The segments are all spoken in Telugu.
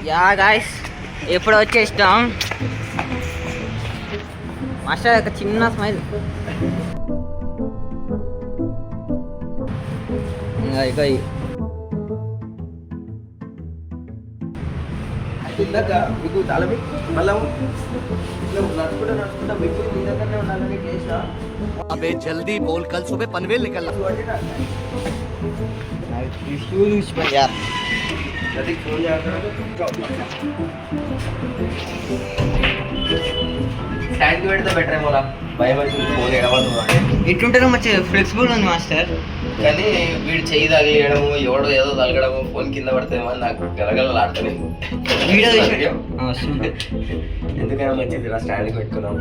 యా గాయస్ ఎప్పుడు వచ్చేస్తాం మాస్టర్ ఒక చిన్న స్మైల్ ఇక ఇందాక మీకు తాళమి మళ్ళా నడుచుకుంటా మీకు మీ దగ్గరనే ఉండాలని చేసా. अबे जल्दी बोल, कल सुबह पनवेल निकलना। यार ఫోన్ స్టాండ్ పెడితే బెటర్ ఏమో భయం అవుతుంది ఫోన్ ఎడవడం ఇట్లుంటేనే మంచి ఫ్లెక్సిబుల్ ఉంది మాస్టర్. కానీ వీడు చెయ్యి తగిలేయడము ఎవడో ఏదో తగలడము ఫోన్ కింద పడితేమో నాకు గలగలలాడుతుంది. వీడియో ఎందుకైనా మంచిది రా స్టాండ్కి పెట్టుకున్నాం.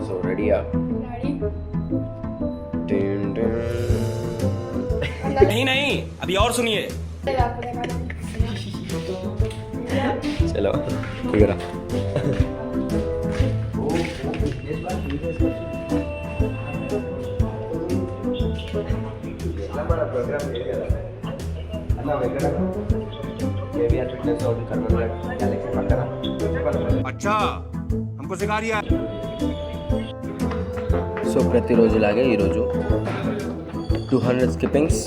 సో రెడీయా? नहीं नहीं अभी और सुनिए चलो कुगरा अच्छा हमको सिखा दिया. సో ప్రతిరోజులాగే ఈరోజు 200 స్కిప్పింగ్స్.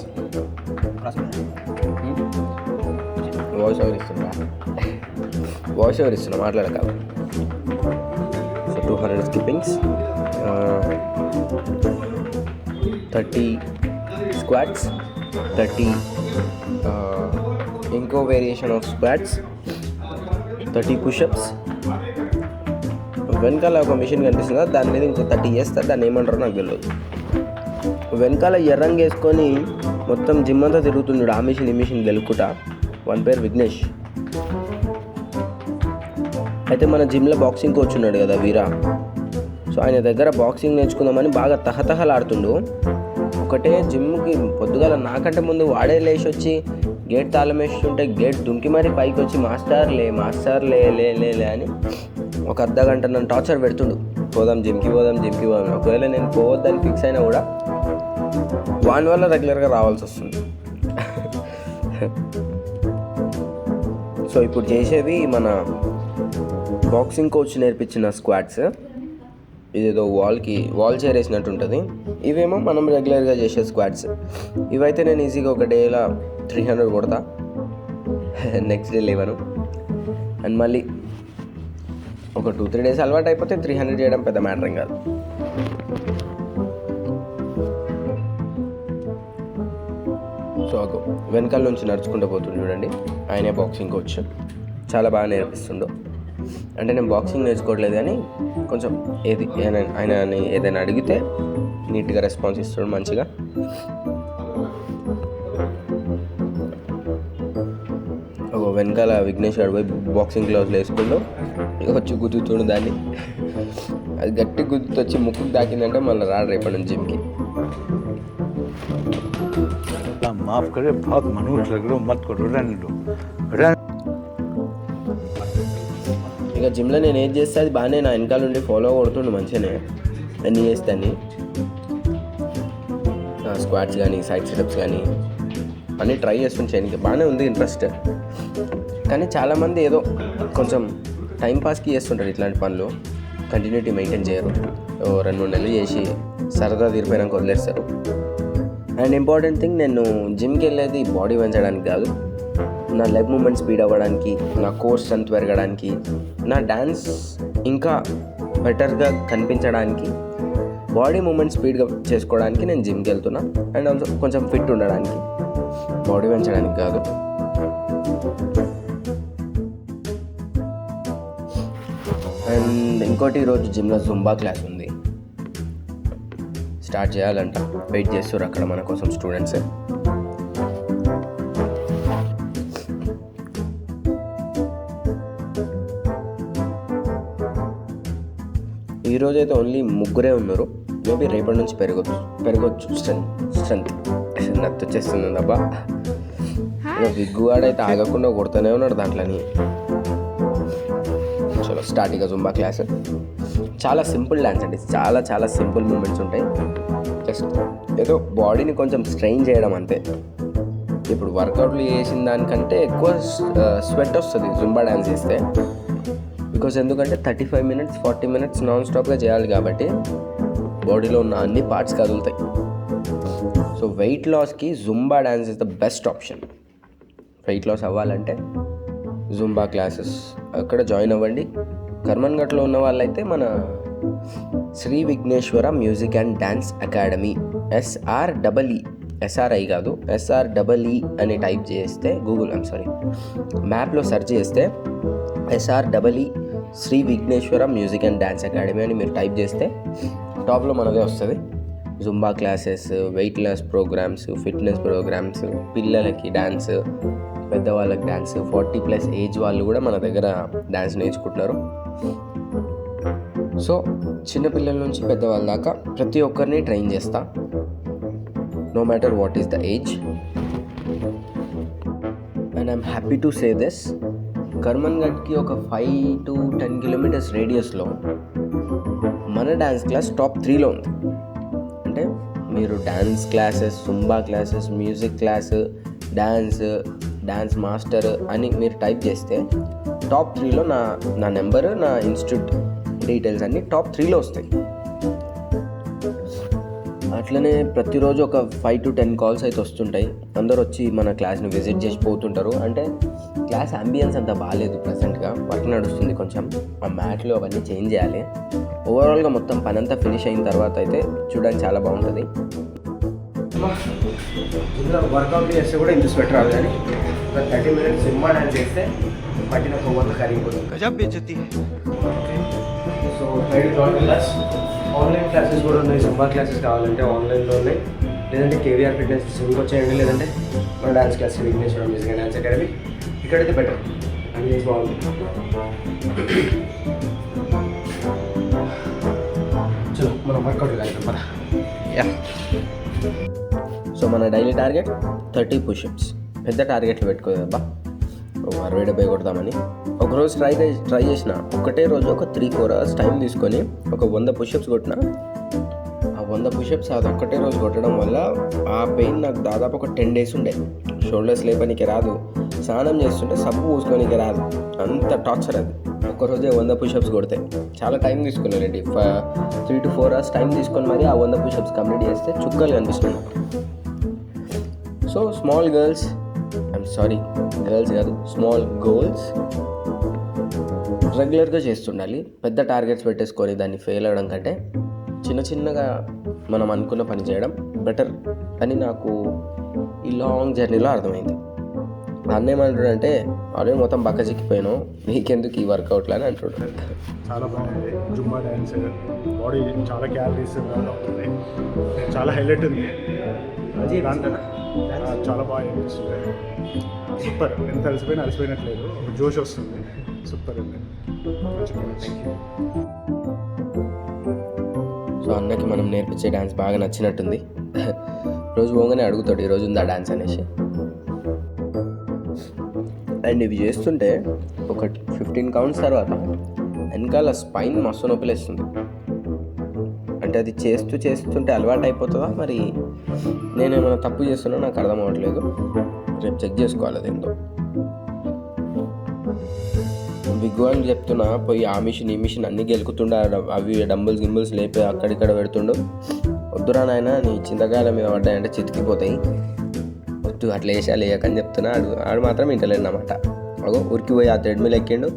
వాయిస్ ఓవర్ ఇస్తున్నా మాట్లాడక. సో 200 స్కిప్పింగ్స్, 30 స్క్వాట్స్, 30 ఇంకో వేరియేషన్ ఆఫ్ స్క్వాట్స్, 30 పుషప్స్. వెనకాల ఒక మిషన్ కనిపిస్తుంది కదా, దాని మీద ఇంకో 30 చేస్తారు. దాన్ని ఏమంటారో నాకు తెలియదు. వెనకాల ఎర్రంగా వేసుకొని మొత్తం జిమ్ అంతా తిరుగుతున్నాడు. ఆ మిషన్ ఈ మిషన్ గెలుకుట. వన్ పేరు విఘ్నేష్. అయితే మన జిమ్లో బాక్సింగ్ కోచ్ ఉన్నాడు కదా వీరా. సో ఆయన దగ్గర బాక్సింగ్ నేర్చుకుందామని బాగా తహతహలాడుతుండు. ఒకటే జిమ్కి పొద్దుగాల నాకంటే ముందు వాడే లేచి వచ్చి గేట్ తాళం వేస్తుంటే గేట్ దుంకి మరీ పైకి వచ్చి మాస్టర్ లే లే లే లే అని ఒక అర్ధగంట నన్ను టార్చర్ పెడుతుండు. పోదాం జిమ్కి పోదాం. ఒకవేళ నేను పోవద్దని ఫిక్స్ అయినా కూడా వాని వల్ల రెగ్యులర్గా రావాల్సి వస్తుంది. సో ఇప్పుడు చేసేవి మన బాక్సింగ్ కోచ్ నేర్పించిన స్క్వాట్స్. ఇదేదో వాల్ చైర్ వేసినట్టు ఉంటుంది. ఇవేమో మనం రెగ్యులర్గా చేసే స్క్వాట్స్. ఇవైతే నేను ఈజీగా ఒక డేలా 300 కొడతా. Next day లేవను. అండ్ మళ్ళీ ఒక 2-3 డేస్ అలవాటు అయిపోతే 300 చేయడం పెద్ద మ్యాటర్ ఏం కాదు. సో వెనకాల నుంచి నడుచుకుంటూ పోతుంది చూడండి, ఆయనే బాక్సింగ్ కోచ్. చాలా బాగా నేర్పిస్తుండు. అంటే నేను బాక్సింగ్ నేర్చుకోవట్లేదు కానీ కొంచెం ఆయన ఏదైనా అడిగితే నీట్గా రెస్పాన్స్ ఇస్తాడు మంచిగా. ఒక వెనకాల విఘ్నేష్ గారు పోయి బాక్సింగ్ గ్లౌస్లు వేసుకుంటూ ఇక వచ్చి గుద్దుతుండు దాన్ని. అది గట్టి గుద్దుతో వచ్చి ముక్కుకు దాకిందంటే మళ్ళీ రాడు రేపటి నుంచి జిమ్కి. माफ करे, बहुत मनुष्य लग रहे हो, मत करो, रहने दो. ఇక జిమ్లో నేను ఏం చేస్తే అది బాగానే నా వెనకాల నుండి ఫాలో కొడుతుండు మంచిగానే. అన్నీ చేస్తాను, స్క్వాట్స్ కానీ సైడ్ సిటప్స్ కానీ అన్నీ ట్రై చేస్తుంటే చేయడానికి బాగానే ఉంది ఇంట్రెస్ట్. కానీ చాలామంది ఏదో కొంచెం టైంపాస్కి చేస్తుంటారు ఇట్లాంటి పనులు, కంటిన్యూటీ మెయింటైన్ చేయరు. 2-3 నెలలు చేసి సరదా తీరిపోయినాక వదిలేస్తారు. అండ్ ఇంపార్టెంట్ థింగ్, నేను జిమ్కి వెళ్ళేది బాడీ పెంచడానికి కాదు, నా లెగ్ మూమెంట్ స్పీడ్ అవ్వడానికి, నా కోర్ స్ట్రెంత్ పెరగడానికి, నా డ్యాన్స్ ఇంకా బెటర్గా కనిపించడానికి, బాడీ మూమెంట్ స్పీడ్గా చేసుకోవడానికి నేను జిమ్కి వెళ్తున్నా. అండ్ ఆల్సో కొంచెం ఫిట్ ఉండడానికి, బాడీ పెంచడానికి కాదు. అండ్ ఇంకోటి, ఈరోజు జిమ్లో జుంబా క్లాస్ ఉంది, స్టార్ట్ చేయాలంట. వెయిట్ చేస్తారు అక్కడ మన కోసం స్టూడెంట్స్. ఈరోజు అయితే ఓన్లీ 3 ఉన్నారు. మేబీ రేపటి నుంచి పెరగొచ్చు స్ట్రెంత్. నత్త వచ్చేస్తుంది అబ్బా. విగ్గుగాడైతే ఆగకుండా కొడుతూనే ఉన్నాడు దాంట్లోని. చలో స్టార్ట్ ఇక జుంబా క్లాస్. చాలా సింపుల్ డ్యాన్స్ అండి, చాలా చాలా సింపుల్ మూమెంట్స్ ఉంటాయి. జస్ట్ ఏదో బాడీని కొంచెం స్ట్రెయిన్ చేయడం అంతే. ఇప్పుడు వర్కౌట్లు చేసిన దానికంటే ఎక్కువ స్వెట్ వస్తుంది జుంబా డ్యాన్స్ చేస్తే. బికాజ్ ఎందుకంటే 35 minutes 40 minutes నాన్ స్టాప్గా చేయాలి కాబట్టి బాడీలో ఉన్న అన్ని పార్ట్స్ కదులుతాయి. సో వెయిట్ లాస్కి Zumba dance is the best option. Weight loss అవ్వాలంటే జుంబా క్లాసెస్ అక్కడ జాయిన్ అవ్వండి. కర్మన్ఘట్లో ఉన్న వాళ్ళైతే మన Sree Vighneshwara music and dance academy SREE కాదు SREE అని టైప్ చేస్తే మ్యాప్లో సెర్చ్ చేస్తే SREE Sree Vighneshwara music and dance academy అని మీరు టైప్ చేస్తే టాప్లో మనదే వస్తుంది. Zumba classes, weight loss programs, fitness programs, పిల్లలకి డ్యాన్స్, పెద్దవాళ్ళకి డ్యాన్స్, 40+ ఏజ్ వాళ్ళు కూడా మన దగ్గర డ్యాన్స్ నేర్చుకుంటున్నారు. సో చిన్నపిల్లల నుంచి పెద్దవాళ్ళ దాకా ప్రతి ఒక్కరిని ట్రైన్ చేస్తా, no matter what is the age. And I'm happy to say this, కర్మన్ఘట్కి ఒక 5 to 10 kilometers రేడియస్లో మన డ్యాన్స్ క్లాస్ టాప్ 3లో ఉంది. అంటే మీరు dance classes, Zumba classes, music class, dance master అని మీరు టైప్ చేస్తే టాప్ 3లో నా నెంబర్, నా ఇన్స్టిట్యూట్ డీటెయిల్స్ అన్నీ టాప్ 3లో వస్తాయి. అట్లనే ప్రతిరోజు ఒక 5 to 10 calls అయితే వస్తుంటాయి. అందరు వచ్చి మన క్లాస్ని విజిట్ చేసి పోతుంటారు. అంటే క్లాస్ అంబియన్స్ అంత బాగాలేదు ప్రజెంట్గా, వర్క్ నడుస్తుంది, కొంచెం ఆ మ్యాట్లు అవన్నీ చేంజ్ చేయాలి. ఓవరాల్గా మొత్తం పని అంతా ఫినిష్ అయిన తర్వాత అయితే చూడడానికి చాలా బాగుంటుంది. వర్కౌట్ చేస్తే కూడా ఇంత స్వెట్ రాదు, కానీ 30 minutes జుంబా డ్యాన్స్ చేస్తే పట్టిన కొవ్వంతా కరిగిపోతుంది. गजब बेइज्जती है. సో ఆన్లైన్ క్లాసెస్ కూడా ఉన్నాయి. జుంబా క్లాసెస్ కావాలంటే ఆన్లైన్లో ఉన్నాయి, లేదంటే కేవీఆర్ ఫిట్నెస్ జిమ్కి వచ్చేయండి, లేదంటే మన dance class Vighneshwara music and dance academy ఇక్కడైతే బెటర్ అన్ని బాగుంది. చలో మనం వర్కౌట్ కాదు పద. సో మన డైలీ టార్గెట్ 30 push-ups. పెద్ద టార్గెట్లు పెట్టుకోదబ్బా, 60-70 కొడదామని. ఒకరోజు ట్రై చేసిన, ఒకటే రోజు ఒక 3-4 hours టైం తీసుకొని ఒక 100 push-ups కొట్టిన. ఆ 100 push-ups అది ఒక్కటే రోజు కొట్టడం వల్ల ఆ పెయిన్ నాకు దాదాపు ఒక 10 days ఉండే. షోల్డర్స్ లేపనికి రాదు, స్నానం చేస్తుంటే సబ్బు పూసుకోనికి రాదు, అంత టార్చర్ అది. ఒక్కరోజే 100 push-ups కొడితే చాలా టైం తీసుకున్నానండి. 3 to 4 hours టైం తీసుకొని మరి ఆ 100 push-ups కంప్లీట్ చేస్తే చుక్కలు కనిపిస్తుంది. సో స్మాల్ గర్ల్స్ కాదు, స్మాల్ గోల్స్ రెగ్యులర్గా చేస్తుండాలి. పెద్ద టార్గెట్స్ పెట్టేసుకొని దాన్ని ఫెయిల్ అవ్వడం కంటే చిన్నగా మనం అనుకున్న పని చేయడం బెటర్ అని నాకు ఈ లాంగ్ జర్నీలో అర్థమైంది. అన్నేమంటాడంటే ఆల్రెడీ మొత్తం బక్క చిక్కిపోయాను, నీకెందుకు ఈ వర్కౌట్లు అని అంటున్నాడు. చాలా బాగుంది జుంబా డ్యాన్స్, బాడీ చాలా క్యాలరీస్ అవుతుంది, చాలా హైలైట్ ఉంది, చాలా బాగా అనిపిస్తుంది. సూపర్, ఎంత అలసిపోయినట్లేదు, ఒక జోష్ వస్తుంది, సూపర్ ఉంది. సో అన్నకి మనం నేర్పించే డ్యాన్స్ బాగా నచ్చినట్టుంది. రోజు పోగానే అడుగుతాడు ఈరోజు ఉందా డ్యాన్స్ అనేసి. అండ్ ఇవి చేస్తుంటే ఒక 15 counts తర్వాత వెనకాల స్పైన్ మస్తు నొప్పిలేస్తుంది. అంటే అది చేస్తుంటే అలవాటు అయిపోతుందా, మరి నేనేమైనా తప్పు చేస్తున్నా నాకు అర్థం అవ్వట్లేదు. రేపు చెక్ చేసుకోవాలి అదేందో. బిగ్గు అని చెప్తున్నా, పోయి ఆ మిషన్ ఈ మిషన్ అన్నీ గెలుకుతుండ, అవి డంబుల్స్ లేపి అక్కడిక్కడ పెడుతుండు. వద్దురా నాయన, నీ చింతకాయల మీద పడ్డాయంటే చితికిపోతాయి, వద్దు అట్లా వేయకని చెప్తున్నా. ఆడు మాత్రం ఇంటలేడు అన్నమాట. అగో ఉరికిపోయి ఆ థ్రెడ్మిల్ ఎక్కిండు,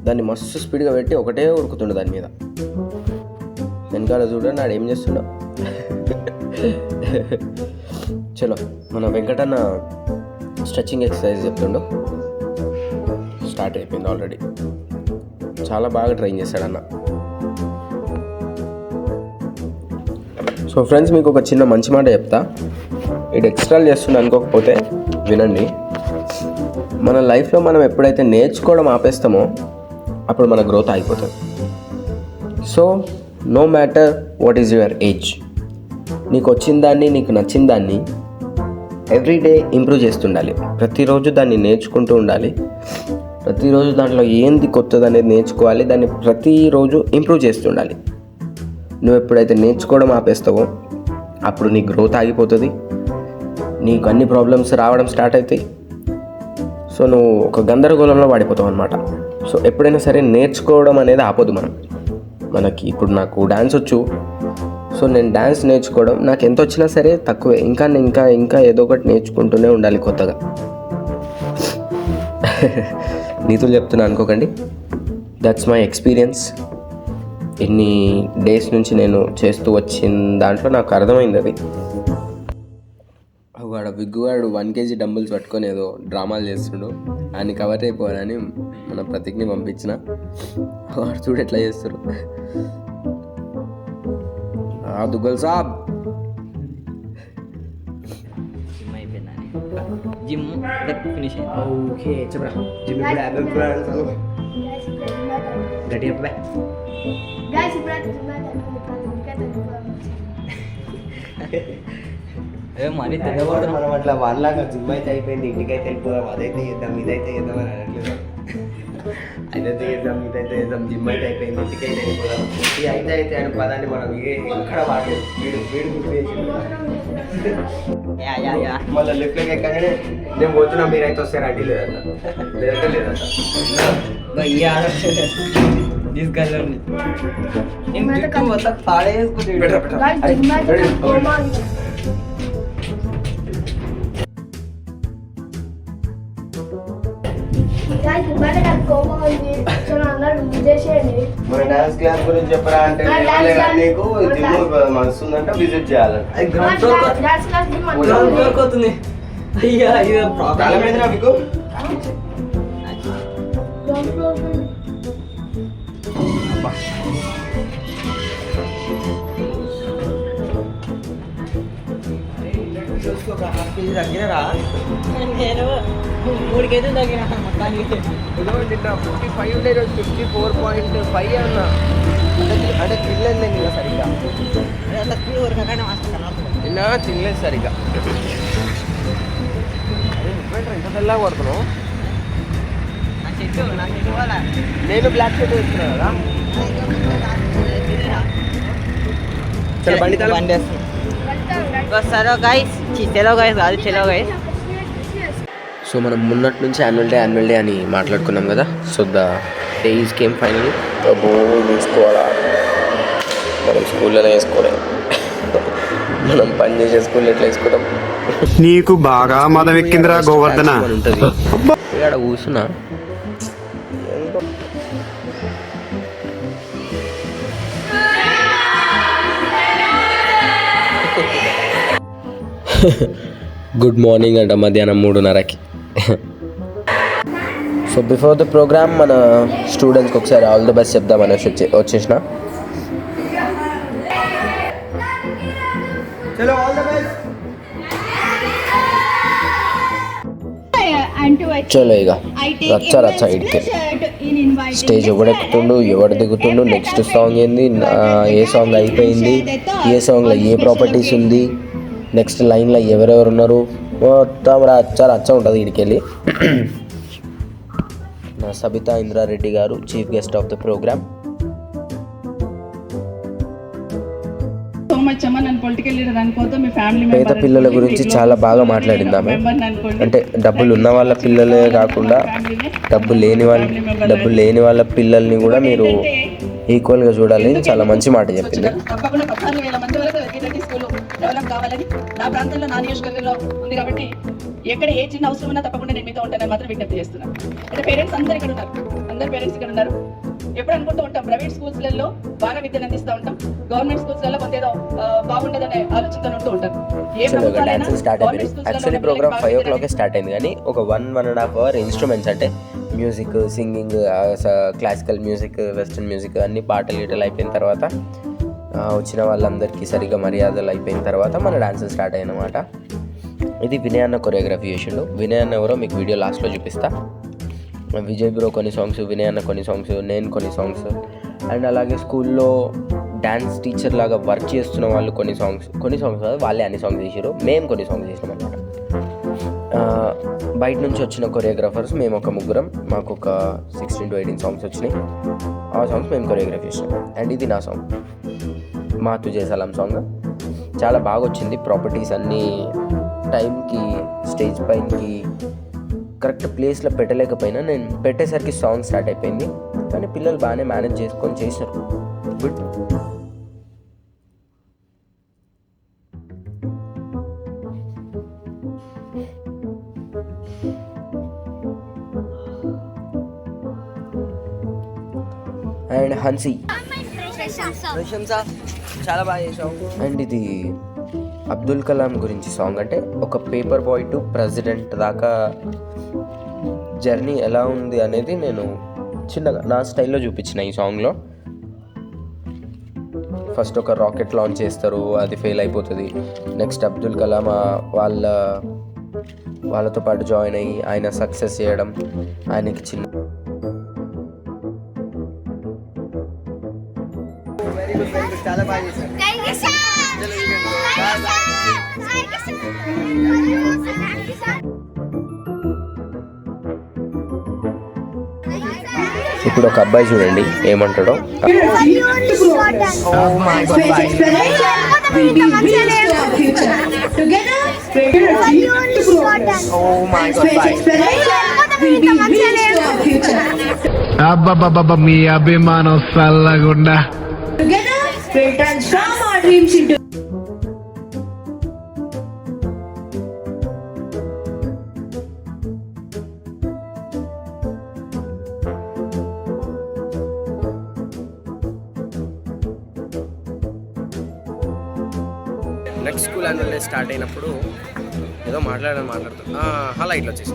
దాన్ని మస్తు స్పీడ్గా పెట్టి ఒకటే ఉరుకుతుండు దాని మీద. వెనకాల చూడండి ఆడు ఏం చేస్తుండో. చలో మన వెంకటన్న స్ట్రెచ్చింగ్ ఎక్సర్సైజ్ చెప్తుండో. స్టార్ట్ అయిపోయింది ఆల్రెడీ, చాలా బాగా ట్రైన్ చేశాడన్న. సో ఫ్రెండ్స్, మీకు ఒక చిన్న మంచి మాట చెప్తా. ఇది ఎక్స్ట్రాలు చేస్తుండే అనుకోకపోతే వినండి. మన లైఫ్లో మనం ఎప్పుడైతే నేర్చుకోవడం ఆపేస్తామో అప్పుడు మన గ్రోత్ ఆగిపోతుంది. So no matter what is your age, నీకు వచ్చిన దాన్ని, నీకు నచ్చిన దాన్ని ఎవ్రీడే ఇంప్రూవ్ చేస్తుండాలి. ప్రతిరోజు దాన్ని నేర్చుకుంటూ ఉండాలి. ప్రతిరోజు దాంట్లో ఏంది కొత్తది అనేది నేర్చుకోవాలి. దాన్ని ప్రతిరోజు ఇంప్రూవ్ చేస్తుండాలి. నువ్వు ఎప్పుడైతే నేర్చుకోవడం ఆపేస్తావో అప్పుడు నీ గ్రోత్ ఆగిపోతుంది, నీకు అన్ని ప్రాబ్లమ్స్ రావడం స్టార్ట్ అవుతాయి. సో నువ్వు ఒక గందరగోళంలో పడిపోతావు అనమాట. సో ఎప్పుడైనా సరే నేర్చుకోవడం అనేది ఆపదు మనకి. ఇప్పుడు నాకు డ్యాన్స్ వచ్చు, సో నేను డ్యాన్స్ నేర్చుకోవడం నాకు ఎంత వచ్చినా సరే తక్కువే. ఇంకా ఏదో ఒకటి నేర్చుకుంటూనే ఉండాలి కొత్తగా. నీతులు చెప్తున్నా అనుకోకండి, దట్స్ మై ఎక్స్పీరియన్స్. ఇన్ని డేస్ నుంచి నేను చేస్తూ వచ్చిన దాంట్లో నాకు అర్థమైంది అది. వాడు విగ్గువాడు 1 kg డంబుల్స్ పట్టుకొని ఏదో డ్రామాలు చేస్తుండు, ఆయన కవర్ అయిపోవాలని మన ప్రతిజ్ఞ పంపించిన. వాడు చూడు ఎట్లా చేస్తారు. దుగ్గల్ సాబ్ జిమ్ అయిపోయిందని జిమ్ ఫినిష్ అయింది. ఓకే చెప్పరా జిమ్ గట్టి చెప్పే. మరి మనం అట్లా వాళ్ళలాగా జిమ్ అయితే అయిపోయింది, ఇంటికైతే వెళ్ళిపోదాం, అదైతే చేద్దాం, ఇదైతే చేద్దాం అని అనట్లేదు. అదైతే చేద్దాం, ఇదైతే చేద్దాం, జిమ్ అయితే అయిపోయింది, ఇంటికైతే వెళ్ళిపోదాం. ఈ అయితే అని పదాన్ని మనం ఎక్కడ వాడలేదు. వీడు గుర్తు చేసింది. మళ్ళీ లిఫ్ట్లోకి ఎక్కగానే నేను పోతున్నా, మీరైతే వస్తారు అడ్డీ లేదంట, లేదంట. మొత్తం పాడేసుకుంటే మన డాన్స్ క్లాస్ గురించి చెప్పరా అంటే నీకు జిమ్ మనసుందంట, విజిట్ చేయాలంట. మీకు తగ్గినరా? నేను 3 kg తగ్గిన మొత్తానికి. 55 ఉండే, 54.5 అన్నా. అంటే తినలేదు నేను ఇలా సరిగ్గా, నిన్న తినలేదు సరిగ్గా. ఎంత తెల్లగా పడుతున్నావు. నేను బ్లాక్ షర్ట్ వేసుకున్నాను కదా. చలో బండి చలో గైస్ కాదు. సో మనం మొన్నటి నుంచి యాన్యువల్ డే అని మాట్లాడుకున్నాం కదా. So the day is came finally. వేసుకోవాలా, మనం స్కూల్లోనే వేసుకోలేదు, మనం పని చేసే స్కూల్లో ఎట్లా వేసుకుంటాం. నీకు బాగా మదం ఎక్కిందిరా గోవర్ధన. ఉంటుంది ఇక్కడ కూర్చున్నా. గుడ్ మార్నింగ్ అంట మధ్యాహ్నం 3:30కి. సో బిఫోర్ ద ప్రోగ్రామ్ మన స్టూడెంట్స్కి ఒకసారి ఆల్ ద బెస్ట్ చెప్దామని వచ్చేసిన. చలో ఇక రచ్చ ఇడికి స్టేజ్ ఎవడెక్కుతుండు, ఎవడు దిగుతుండు, నెక్స్ట్ సాంగ్ ఏంది, ఏ సాంగ్ అయిపోయింది, ఏ సాంగ్లో ఏ ప్రాపర్టీస్ ఉంది, నెక్స్ట్ లైన్లో ఎవరెవరు ఉన్నారు, మొత్తం రచ్చ ఉంటుంది ఇడికెళ్ళి. నా సబితా ఇంద్రారెడ్డి గారు chief guest of the program. పేద పిల్లల గురించి చాలా బాగా మాట్లాడింది ఆమె. అంటే డబ్బులు ఉన్న వాళ్ళ పిల్లలే కాకుండా డబ్బు లేని వాళ్ళ పిల్లల్ని కూడా మీరు ఈక్వల్గా చూడాలి. చాలా మంచి మాట చెప్పింది. నా ప్రాంతంలో నా నియోజకవర్గంలో ఉంది కాబట్టి ఎక్కడ ఏ చిన్న అవసరం ఉన్నా తప్పకుండా నేను మీతో ఉంటానని మాత్రం విజ్ఞప్తి చేస్తున్నాను. అంటే పేరెంట్స్ అందరు ఇక్కడ ఉన్నారు, అందరు పేరెంట్స్ ఇక్కడ ఉన్నారు. ఎప్పుడు అనుకుంటూ ఉంటాం ప్రైవేట్ స్కూల్స్లలో బాగా విద్యను అందిస్తూ ఉంటాం, గవర్నమెంట్ స్కూల్స్లలో కొంత ఏదో బాగుండదనే ఆలోచనతో ఉంటూ ఉంటారు. డాన్స్ స్టార్ట్ అయిపోయింది. యాక్చువల్లీ ప్రోగ్రామ్ 5 o'clock స్టార్ట్ అయింది, కానీ ఒక 1.5 hour ఇన్స్ట్రుమెంట్స్ అంటే music, singing, classical music, western music అన్ని పాటలు అయిపోయిన తర్వాత వచ్చిన వాళ్ళందరికీ సరిగ్గా మర్యాదలు అయిపోయిన తర్వాత మన డాన్స్ స్టార్ట్ అయ్యనమాట. ఇది వినయ్ అన్న కొరియోగ్రఫీ చేసిండు. వినయ్ అన్న ఎవరో మీకు వీడియో లాస్ట్లో చూపిస్తా. విజయ్ బ్రో కొన్ని సాంగ్స్, వినయ్ అన్న కొన్ని సాంగ్స్, నేను కొన్ని సాంగ్స్, అండ్ అలాగే స్కూల్లో డ్యాన్స్ టీచర్ లాగా వర్క్ చేస్తున్న వాళ్ళు కొన్ని సాంగ్స్ కాదు వాళ్ళే అన్ని సాంగ్స్ చేసారు. మేము కొన్ని సాంగ్స్ చేసినాం అనమాట. బయట నుంచి వచ్చిన కొరియోగ్రాఫర్స్ మేము ఒక ముగ్గురం, మాకు ఒక 16 to 18 సాంగ్స్ వచ్చినాయి. ఆ సాంగ్స్ మేము కొరియోగ్రఫీ చేసినాం. అండ్ ఇది నా సాంగ్, మా తుజే సలాం సాంగ్. చాలా బాగా వచ్చింది. ప్రాపర్టీస్ అన్నీ టైంకి స్టేజ్ పైనకి కరెక్ట్ ప్లేస్లో పెట్టలేకపోయినా నేను పెట్టేసరికి సాంగ్ స్టార్ట్ అయిపోయింది. కానీ పిల్లలు బాగానే మేనేజ్ చేసుకొని చేసినారు. గుడ్. అండ్ హన్సీ చాలా బాగా చేసావు. అండ్ ఇది అబ్దుల్ కలాం గురించి సాంగ్. అంటే ఒక పేపర్ బాయ్ టు ప్రెసిడెంట్ దాకా జర్నీ ఎలా ఉంది అనేది నేను చిన్నగా నా స్టైల్లో చూపించిన ఈ సాంగ్లో. ఫస్ట్ ఒక రాకెట్ లాంచ్ చేస్తారు, అది ఫెయిల్ అయిపోతుంది. నెక్స్ట్ అబ్దుల్ కలాం వాళ్ళతో పాటు జాయిన్ అయ్యి ఆయన సక్సెస్ చేయడం, ఆయనకి చిన్న చాలా బాగా చేశారు. ఇప్పుడు ఒక అబ్బాయి చూడండి ఏమంటాడో. అబ్బబ్బబ్బ మీ అభిమానం సల్లగుండా. Next school annual day start అయినప్పుడు ఏదో మాట్లాడుతాం. హైలైట్లో వచ్చేసి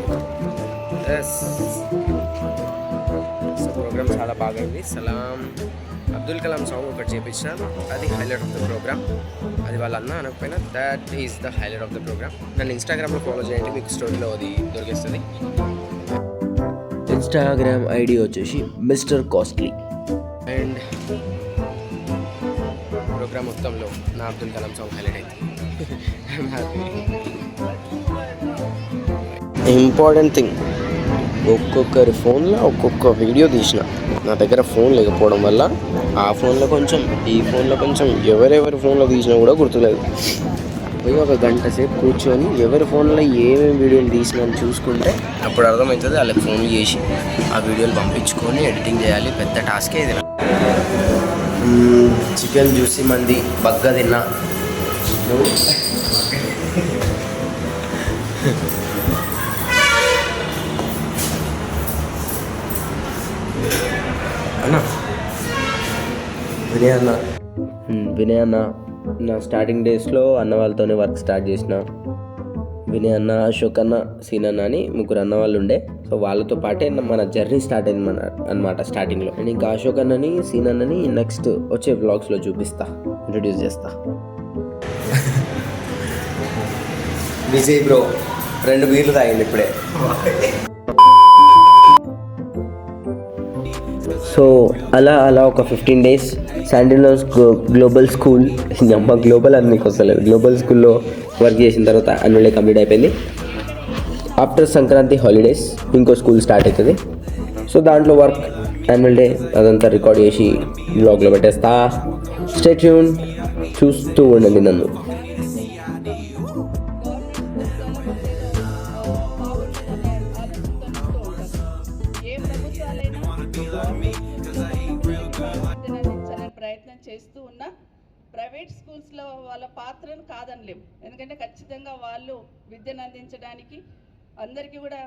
సో ప్రోగ్రామ్ చాలా బాగైంది. సలాం అబ్దుల్ కలాం సాంగ్ ఒకటి చేపించిన, అది హైలైట్ ఆఫ్ ద ప్రోగ్రామ్. అది వాళ్ళ అన్న అనకపోయినా that is the highlight of the program. నన్ను ఇన్స్టాగ్రామ్లో ఫాలో చేయండి, మీకు స్టోరీలో అది దొరికేస్తుంది. ఇన్స్టాగ్రామ్ ఐడి వచ్చేసి మిస్టర్ కాస్ట్లీ. అండ్ ప్రోగ్రామ్ మొత్తంలో నా అబ్దుల్ కలాం సాంగ్ హైలైట్ అయింది. ఇంపార్టెంట్ థింగ్, ఒక్కొక్కరి ఫోన్లో ఒక్కొక్క వీడియో తీసిన. నా దగ్గర ఫోన్ లేకపోవడం వల్ల ఆ ఫోన్లో కొంచెం, ఈ ఫోన్లో కొంచెం, ఎవరెవరి ఫోన్లో తీసినా కూడా గుర్తులేదు. పోయి ఒక గంట సేపు కూర్చొని ఎవరి ఫోన్లో ఏమేమి వీడియోలు తీసినా చూసుకుంటే అప్పుడు అర్థమవుతుంది. వాళ్ళకి ఫోన్లు చేసి ఆ వీడియోలు పంపించుకొని ఎడిటింగ్ చేయాలి. పెద్ద టాస్కే ఇది. చికెన్ జ్యూసీ మంది బగ్గా తిన్నా. అన్నా వినయ్ అన్న నా స్టార్టింగ్ డేస్లో అన్న వాళ్ళతోనే వర్క్ స్టార్ట్ చేసిన. వినయ్ అన్న, అశోక్ అన్న, సీన్ అన్న అని ముగ్గురు అన్న వాళ్ళు ఉండే. సో వాళ్ళతో పాటే మన జర్నీ స్టార్ట్ అయింది అన్నమాట స్టార్టింగ్లో. నేను ఇంకా అశోక్ అన్నని, సీన్ అన్నని నెక్స్ట్ వచ్చే వ్లాగ్స్లో చూపిస్తా, ఇంట్రడ్యూస్ చేస్తా. విజయ్ బ్రో 2 బీర్లు తాగింది ఇప్పుడే. సో అలా ఒక 15 days శాండిల్స్ గ్లోబల్ స్కూల్, అమ్మ గ్లోబల్ అని మీకు వస్తలేదు, గ్లోబల్ స్కూల్లో వర్క్ చేసిన తర్వాత యాన్యువల్ డే కంప్లీట్ అయిపోయింది. ఆఫ్టర్ సంక్రాంతి హాలిడేస్ ఇంకో స్కూల్ స్టార్ట్ అవుతుంది. సో దాంట్లో వర్క్, యాన్యువల్ డే అదంతా రికార్డ్ చేసి బ్లాగ్లో పెట్టేస్తా. స్టే ట్యూన్, చూస్తూ ఉండండి నన్ను. ప్రయత్నం చేస్తూ ఉన్న ప్రైవేట్ స్కూల్స్లో వాళ్ళ పాత్రను కాదనలేము. ఎందుకంటే ఖచ్చితంగా వాళ్ళు విద్యను అందించడానికి అందరికీ కూడా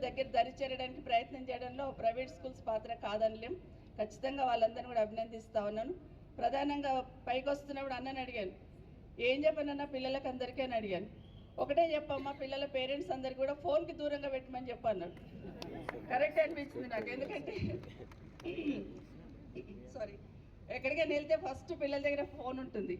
దగ్గర దరిచేరడానికి ప్రయత్నం చేయడంలో ప్రైవేట్ స్కూల్స్ పాత్ర కాదనలేం. ఖచ్చితంగా వాళ్ళందరినీ కూడా అభినందిస్తూ ఉన్నాను. ప్రధానంగా పైకి వస్తున్నప్పుడు అన్నని అడిగాను, ఏం చెప్పానన్నా పిల్లలకు అందరికీ అని అడిగాను. ఒకటే చెప్పమ్మా, పిల్లల పేరెంట్స్ అందరికీ కూడా ఫోన్కి దూరంగా పెట్టమని చెప్పన్నాడు. కరెక్ట్ అనిపించింది నాకు. ఎందుకంటే ఎక్కడికైనా వెళ్తే ఫస్ట్ పిల్లల దగ్గర ఫోన్ ఉంటుంది.